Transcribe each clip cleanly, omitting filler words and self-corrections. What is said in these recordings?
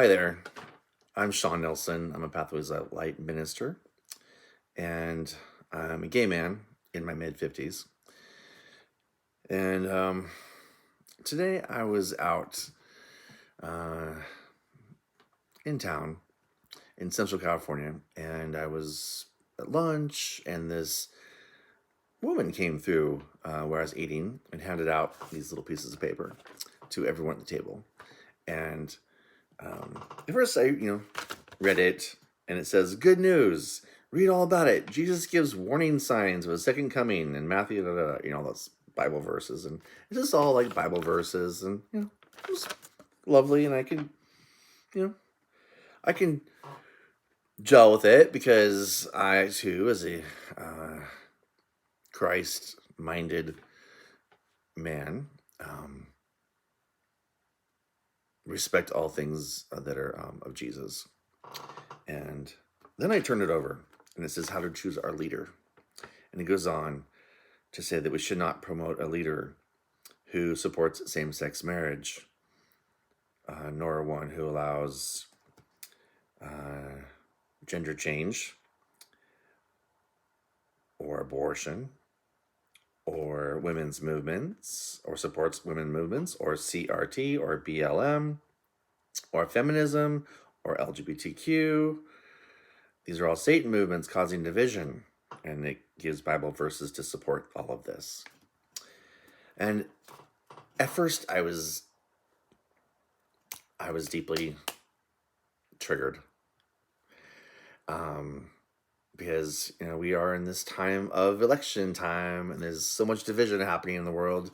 Hi there. I'm Shon Nelson. I'm a Pathways of Light minister, and I'm a gay man in my mid 50s. And today I was out uh, in town in Central California, and I was at lunch, and this woman came through where I was eating and handed out these little pieces of paper to everyone at the table. And at first I, read it, and it says, "Good news. Read all about it. Jesus gives warning signs of his second coming," and Matthew, those Bible verses, and it's just all like Bible verses, and it was lovely, and you know, I can gel with it because I too, as a Christ-minded man, respect all things that are of Jesus. And then I turn it over, and it says how to choose our leader. And it goes on to say that we should not promote a leader who supports same-sex marriage, nor one who allows gender change or abortion or women's movements or supports women movements or CRT or BLM or feminism or LGBTQ. These are all Satan movements causing division, and it gives Bible verses to support all of this. And at first I was deeply triggered, because we are in this time of election time, and there's so much division happening in the world,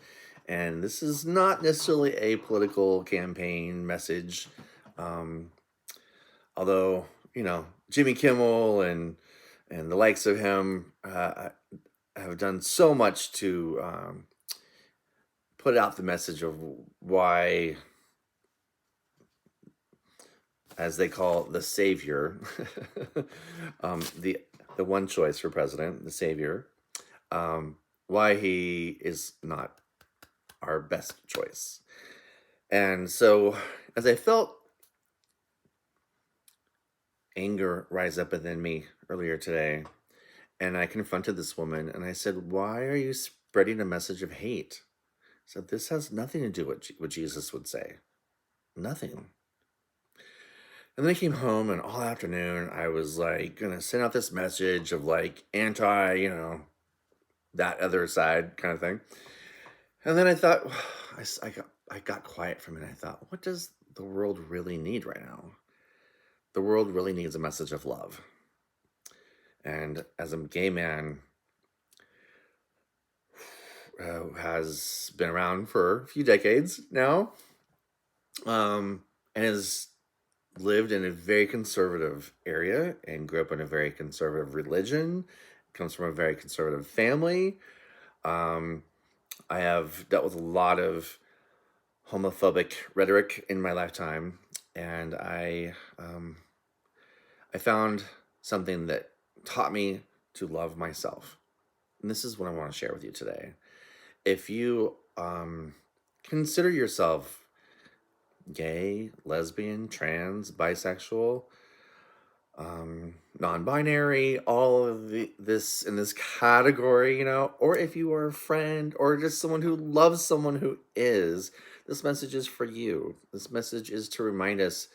and this is not necessarily a political campaign message, although Jimmy Kimmel and the likes of him have done so much to put out the message of why, as they call the savior, the one choice for president, the savior, why he is not our best choice. And so, as I felt anger rise up within me earlier today, and I confronted this woman, and I said, "Why are you spreading a message of hate?" I said, "This has nothing to do with what Jesus would say. Nothing." And then I came home, and all afternoon I was like gonna send out this message of like anti, that other side kind of thing. And then I thought, I got quiet for a minute. I thought, what does the world really need right now? The world really needs a message of love. And as a gay man who has been around for a few decades now, and has lived in a very conservative area and grew up in a very conservative religion, comes from a very conservative family. I have dealt with a lot of homophobic rhetoric in my lifetime, and I found something that taught me to love myself. And this is what I want to share with you today. If you consider yourself gay, lesbian, trans, bisexual, non-binary, all of this in this category, or if you are a friend or just someone who loves someone who is, this message is for you. This message is to remind us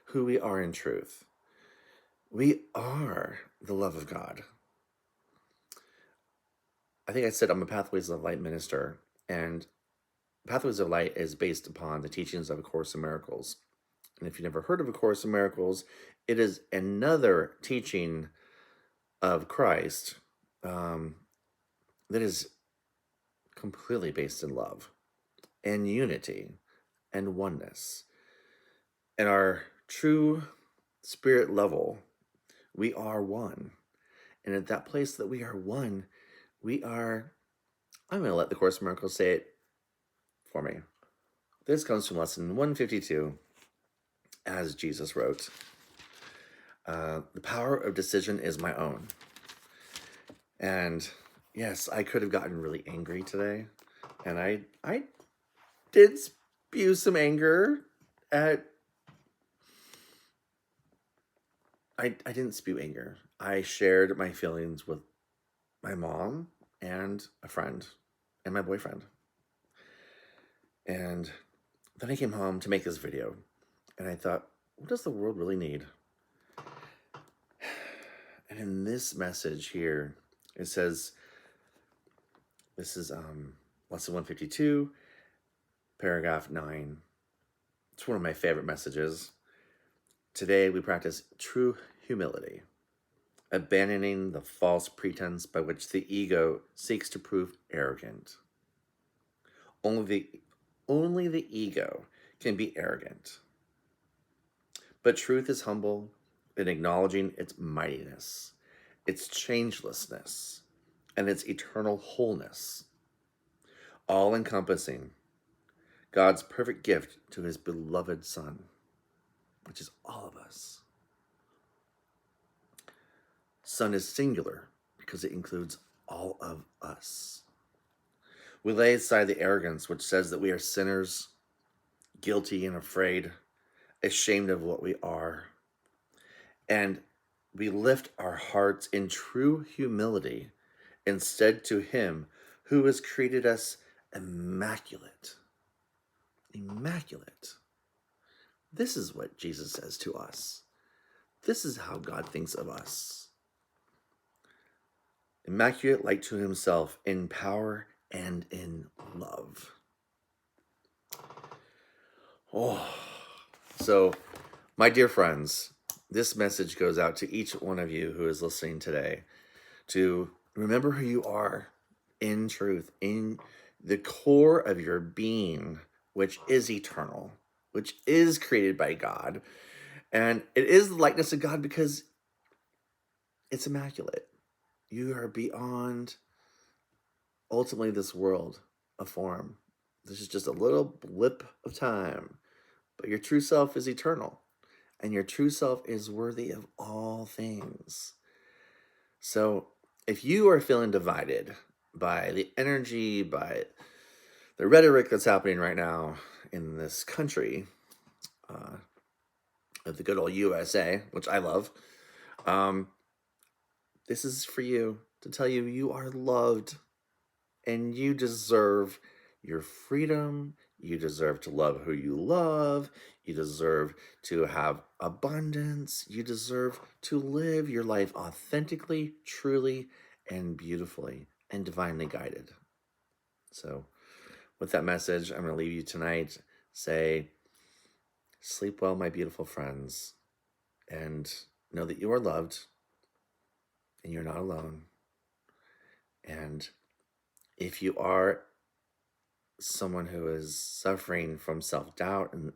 who we are in truth. We are the love of God. I think I said I'm a Pathways of Light minister, and Pathways of Light is based upon the teachings of A Course in Miracles. And if you've never heard of A Course in Miracles, it is another teaching of Christ that is completely based in love and unity and oneness. And our true spirit level, we are one. And at that place that we are one, I'm going to let the Course in Miracles say it for me. This comes from lesson 152, as Jesus wrote, "The power of decision is my own." And yes, I could have gotten really angry today. And I did spew some anger at I didn't spew anger. I shared my feelings with my mom and a friend and my boyfriend. And then I came home to make this video, and I thought, what does the world really need? And in this message here, it says, this is lesson 152, paragraph 9. It's one of my favorite messages. Today we practice true humility, abandoning the false pretense by which the ego seeks to prove arrogant. Only the ego can be arrogant. But truth is humble in acknowledging its mightiness, its changelessness, and its eternal wholeness, all encompassing God's perfect gift to his beloved Son, which is all of us. Son is singular because it includes all of us. We lay aside the arrogance which says that we are sinners, guilty and afraid, ashamed of what we are, and we lift our hearts in true humility instead to him who has created us immaculate. Immaculate. This is what Jesus says to us. This is how God thinks of us. Immaculate like to himself in power and in love. Oh, so my dear friends, this message goes out to each one of you who is listening today to remember who you are in truth, in the core of your being, which is eternal, which is created by God. And it is the likeness of God because it's immaculate. You are beyond ultimately this world of form. This is just a little blip of time, but your true self is eternal, and your true self is worthy of all things. So if you are feeling divided by the energy, by the rhetoric that's happening right now in this country, of the good old USA, which I love, this is for you to tell you you are loved and you deserve your freedom. You deserve to love who you love. You deserve to have abundance. You deserve to live your life authentically, truly, and beautifully, and divinely guided. So with that message, I'm going to leave you tonight. Say, sleep well, my beautiful friends, and know that you are loved and you're not alone. And if you are someone who is suffering from self-doubt and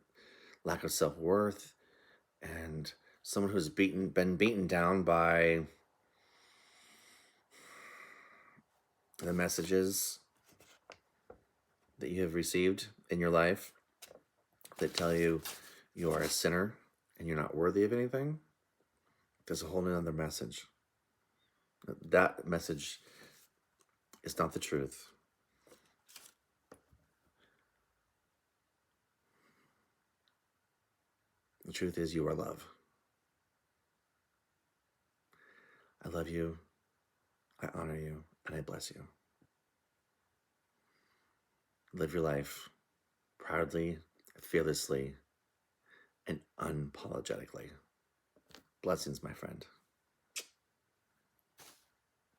lack of self-worth, and someone who's been beaten down by the messages that you have received in your life that tell you you are a sinner and you're not worthy of anything, there's a whole other message. That message is not the truth. The truth is you are love. I love you, I honor you, and I bless you. Live your life proudly, fearlessly, and unapologetically. Blessings, my friend.